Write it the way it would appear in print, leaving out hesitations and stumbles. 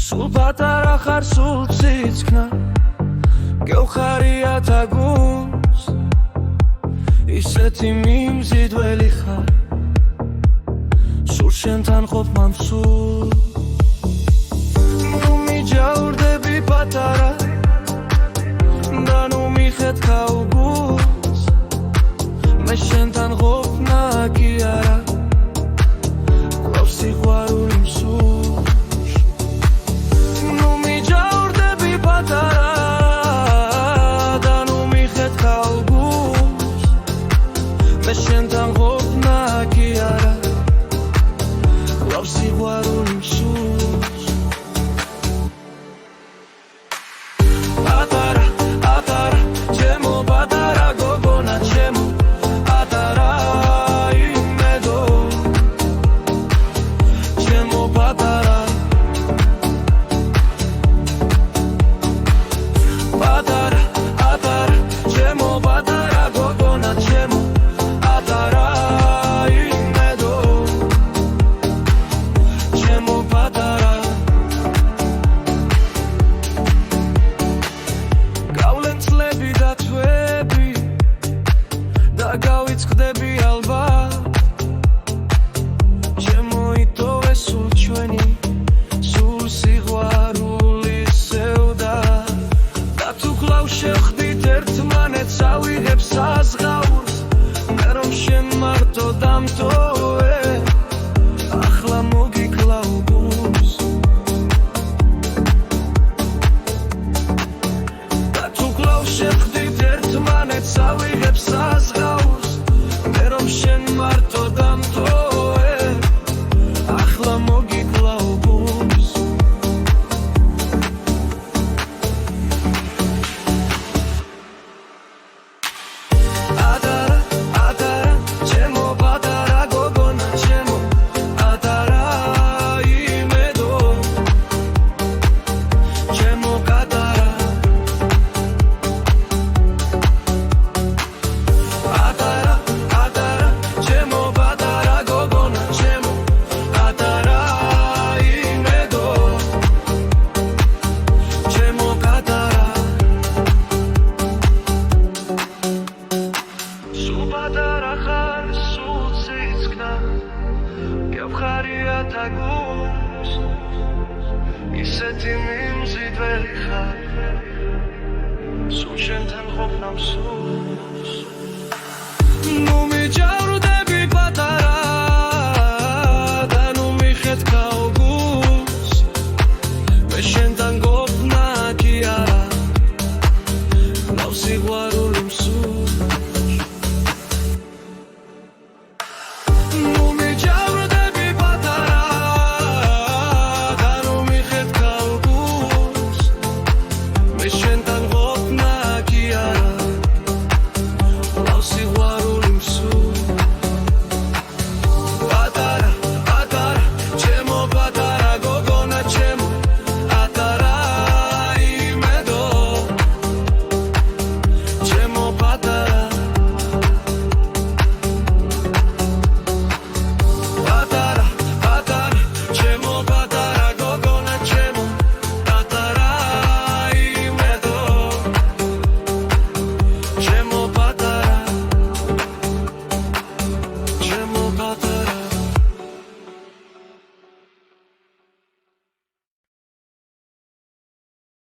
Sul patara khar sul tsitskna Gevkhariya tagus Iseti mimzidveli khar Sul shentan khop mamsul Nu mijavdebi patara Da nu mikhet kaugus Me shentan khop nagiara Qvavsi khvarul imsul Shentan ghofna ki ara Qvavsi khvarul imsus Atara, atara, chemo patara gogona chemo Atara imedo Chemo patara Patara, atara, chemo patara gogona chemo Გავიწყდები ალბათ ჩემო იტოვე სულ ჩვენი სულ სიყვარულის სევდა და თუ კლავ შევხდით ერთმანეთს ავიღებ საზღაურს მე რომ შენ მარტო დამტოვე ახლა მოგიკლავ გულს და თუ კლავ შევხდით ერთმანეთს ავიღებ საზღაურს Shen marto damtoe Akhla mogiklau gums Atara, atara Chemo patara gogona chemo Atara imedo Chemo katara Atara Gevkhariya tagus Iseti mimzidveli khar Sul shentan ghofna msus Nu mijavdebi patara Da nu mikhet kaugus Me